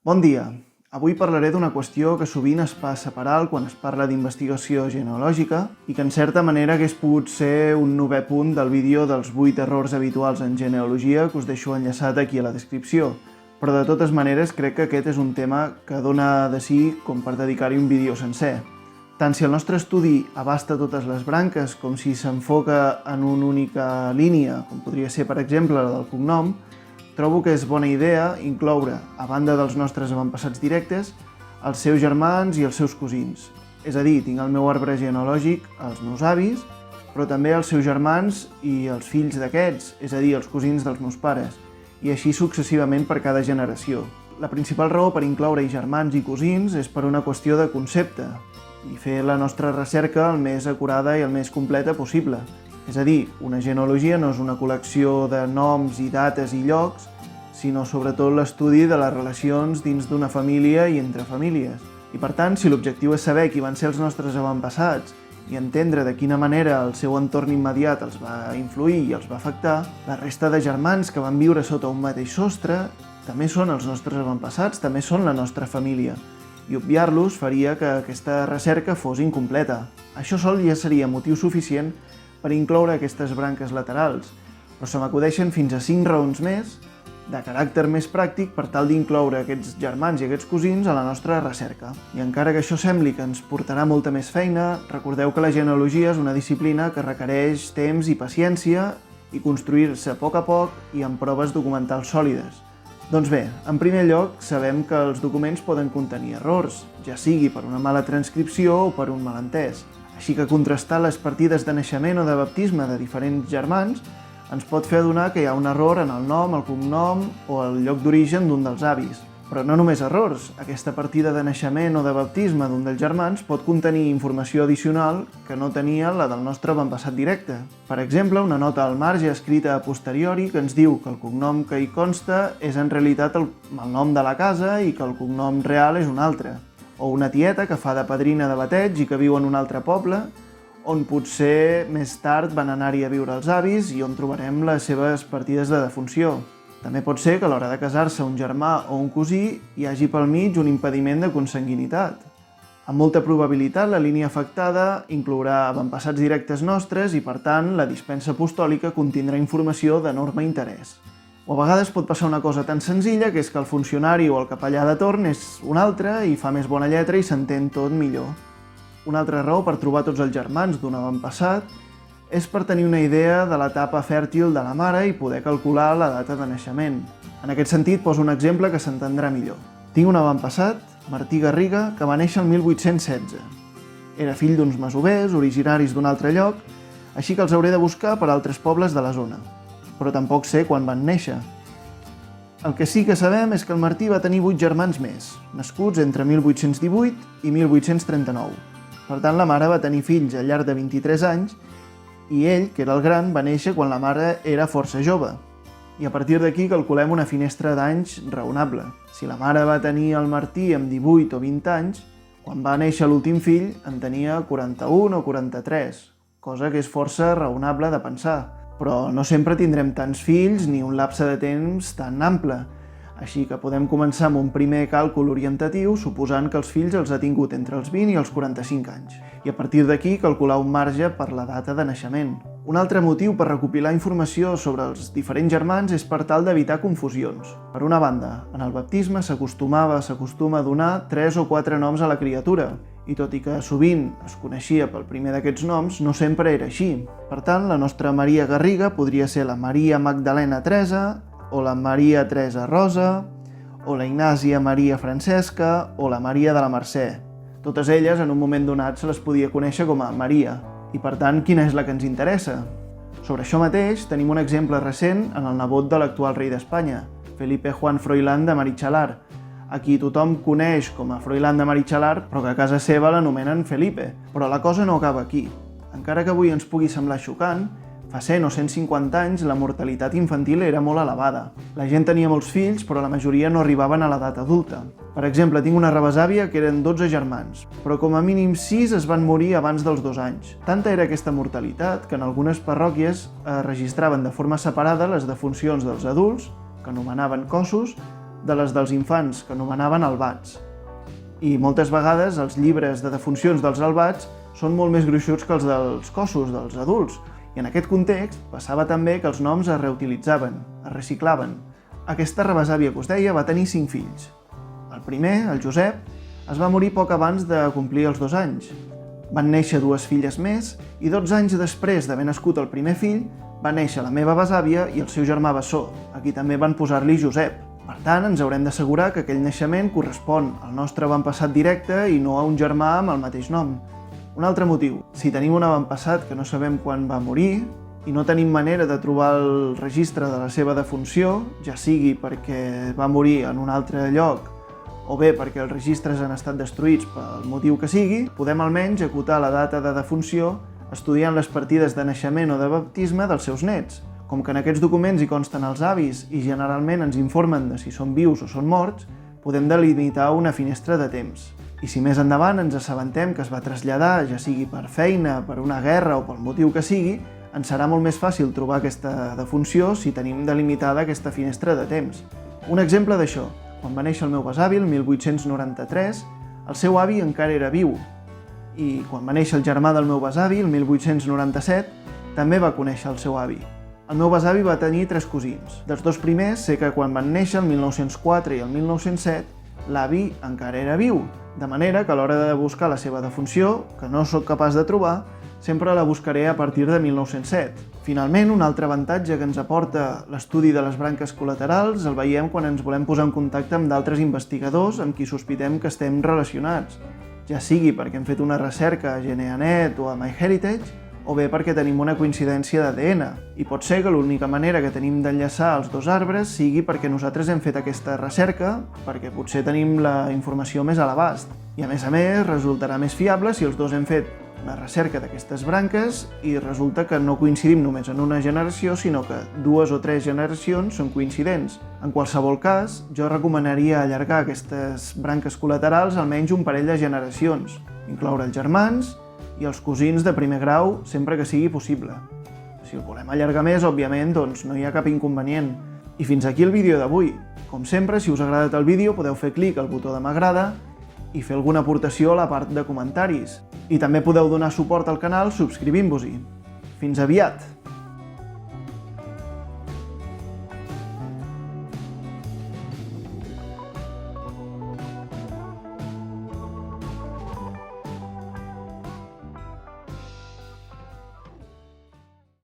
Bon dia. Avui parlaré d'una qüestió que sovint es passa per alt quan es parla d'investigació genealògica i que en certa manera hagués pogut ser un novè punt del vídeo dels 8 errors habituals en genealogia que us deixo enllaçat aquí a la descripció. Però de totes maneres crec que aquest és un tema que dona de si com per dedicar-hi un vídeo sencer. Tant si el nostre estudi abasta totes les branques com si s'enfoca en una única línia, com podria ser per exemple la del cognom, trobo que és bona idea incloure, a banda dels nostres avantpassats directes, els seus germans i els seus cosins. És a dir, tinc el meu arbre genealògic, els meus avis, però també els seus germans i els fills d'aquests, és a dir, els cosins dels meus pares, i així successivament per cada generació. La principal raó per incloure-hi germans i cosins és per una qüestió de concepte i fer la nostra recerca el més acurada i el més completa possible. És a dir, una genealogia no és una col·lecció de noms i dates i llocs, sinó sobretot l'estudi de les relacions dins d'una família i entre famílies. I per tant, si l'objectiu és saber qui van ser els nostres avantpassats i entendre de quina manera el seu entorn immediat els va influir i els va afectar, la resta de germans que van viure sota un mateix sostre també són els nostres avantpassats, també són la nostra família. I obviar-los faria que aquesta recerca fos incompleta. Això sol ja seria motiu suficient per incloure aquestes branques laterals, però se m'acudeixen fins a 5 raons més de caràcter més pràctic per tal d'incloure aquests germans i aquests cosins a la nostra recerca. I encara que això sembli que ens portarà molta més feina, recordeu que la genealogia és una disciplina que requereix temps i paciència i construir-se a poc i amb proves documentals sòlides. Doncs bé, en primer lloc, sabem que els documents poden contenir errors, ja sigui per una mala transcripció o per un malentès. Així que contrastar les partides de naixement o de baptisme de diferents germans ens pot fer adonar que hi ha un error en el nom, el cognom o el lloc d'origen d'un dels avis. Però no només errors, aquesta partida de naixement o de baptisme d'un dels germans pot contenir informació addicional que no tenia la del nostre avantpassat directe. Per exemple, una nota al marge escrita a posteriori que ens diu que el cognom que hi consta és en realitat el nom de la casa i que el cognom real és un altre. O una tieta que fa de padrina de bateig i que viu en un altre poble, on potser més tard van anar-hi a viure els avis i on trobarem les seves partides de defunció. També pot ser que a l'hora de casar-se un germà o un cosí hi hagi pel mig un impediment de consanguinitat. Amb molta probabilitat la línia afectada inclourà avantpassats directes nostres i per tant la dispensa apostòlica contindrà informació d'enorme interès. O a vegades pot passar una cosa tan senzilla que és que el funcionari o el capellà de torn és un altre i fa més bona lletra i s'entén tot millor. Una altra raó per trobar tots els germans d'un avantpassat és per tenir una idea de l'etapa fèrtil de la mare i poder calcular la data de naixement. En aquest sentit, poso un exemple que s'entendrà millor. Tinc un avantpassat, Martí Garriga, que va néixer el 1816. Era fill d'uns masovers, originaris d'un altre lloc, així que els hauré de buscar per altres pobles de la zona. Però tampoc sé quan van néixer. El que sí que sabem és que el Martí va tenir 8 germans més, nascuts entre 1818 i 1839. Per tant, la mare va tenir fills al llarg de 23 anys i ell, que era el gran, va néixer quan la mare era força jove. I a partir d'aquí calculem una finestra d'anys raonable. Si la mare va tenir el Martí amb 18 o 20 anys, quan va néixer l'últim fill en tenia 41 o 43, cosa que és força raonable de pensar. Però no sempre tindrem tants fills ni un lapse de temps tan ample, així que podem començar amb un primer càlcul orientatiu suposant que els fills els ha tingut entre els 20 i els 45 anys, i a partir d'aquí calcular un marge per la data de naixement. Un altre motiu per recopilar informació sobre els diferents germans és per tal d'evitar confusions. Per una banda, en el baptisme s'acostuma a donar 3 o 4 noms a la criatura, i tot i que sovint es coneixia pel primer d'aquests noms, no sempre era així. Per tant, la nostra Maria Garriga podria ser la Maria Magdalena Teresa, o la Maria Teresa Rosa, o la Ignàcia Maria Francesca, o la Maria de la Mercè. Totes elles, en un moment donat, se les podia conèixer com a Maria. I per tant, quina és la que ens interessa? Sobre això mateix, tenim un exemple recent en el nebot de l'actual rei d'Espanya, Felipe Juan Froilán de Marichalar, a qui tothom coneix com a Froilán de Marichalar, però que a casa seva l'anomenen Felipe. Però la cosa no acaba aquí. Encara que avui ens pugui semblar xocant, fa 100 o 150 anys la mortalitat infantil era molt elevada. La gent tenia molts fills, però la majoria no arribaven a l'edat adulta. Per exemple, tinc una rebesàvia que eren 12 germans, però com a mínim 6 es van morir abans dels 2 anys. Tanta era aquesta mortalitat que en algunes parròquies registraven de forma separada les defuncions dels adults, que anomenaven cossos, de les dels infants, que anomenaven albats. I moltes vegades els llibres de defuncions dels albats són molt més gruixuts que els dels cossos, dels adults, i en aquest context passava també que els noms es reutilitzaven, es reciclaven. Aquesta rebesàvia que us deia va tenir 5 fills. El primer, el Josep, es va morir poc abans de complir els 2 anys. Van néixer 2 filles més i 12 anys després d'haver nascut el primer fill va néixer la meva besàvia i el seu germà bessó, a qui també van posar-li Josep. Per tant, ens haurem d'assegurar que aquell naixement correspon al nostre avantpassat directe i no a un germà amb el mateix nom. Un altre motiu, si tenim un avantpassat que no sabem quan va morir i no tenim manera de trobar el registre de la seva defunció, ja sigui perquè va morir en un altre lloc o bé perquè els registres han estat destruïts pel motiu que sigui, podem almenys acotar la data de defunció estudiant les partides de naixement o de baptisme dels seus nets. Com que en aquests documents hi consten els avis i generalment ens informen de si són vius o són morts, podem delimitar una finestra de temps. I si més endavant ens assabentem que es va traslladar, ja sigui per feina, per una guerra o pel motiu que sigui, ens serà molt més fàcil trobar aquesta defunció si tenim delimitada aquesta finestra de temps. Un exemple d'això, quan va néixer el meu besavi, el 1893, el seu avi encara era viu. I quan va néixer el germà del meu besavi, el 1897, també va conèixer el seu avi. El meu besavi va tenir 3 cosins. Dels 2 primers sé que quan van néixer, el 1904 i el 1907, l'avi encara era viu, de manera que a l'hora de buscar la seva defunció, que no sóc capaç de trobar, sempre la buscaré a partir de 1907. Finalment, un altre avantatge que ens aporta l'estudi de les branques col·laterals el veiem quan ens volem posar en contacte amb d'altres investigadors amb qui sospitem que estem relacionats, ja sigui perquè hem fet una recerca a Geneanet o a MyHeritage, o bé perquè tenim una coincidència d'ADN. I pot ser que l'única manera que tenim d'enllaçar els 2 arbres sigui perquè nosaltres hem fet aquesta recerca, perquè potser tenim la informació més a l'abast. I a més, resultarà més fiable si els 2 hem fet la recerca d'aquestes branques i resulta que no coincidim només en una generació, sinó que 2 o 3 generacions són coincidents. En qualsevol cas, jo recomanaria allargar aquestes branques col·laterals almenys un parell de generacions, incloure els germans i els cosins de primer grau sempre que sigui possible. Si el volem allargar més, òbviament, doncs no hi ha cap inconvenient. I fins aquí el vídeo d'avui. Com sempre, si us ha agradat el vídeo, podeu fer clic al botó de m'agrada i fer alguna aportació a la part de comentaris. I també podeu donar suport al canal subscrivint-vos-hi. Fins aviat!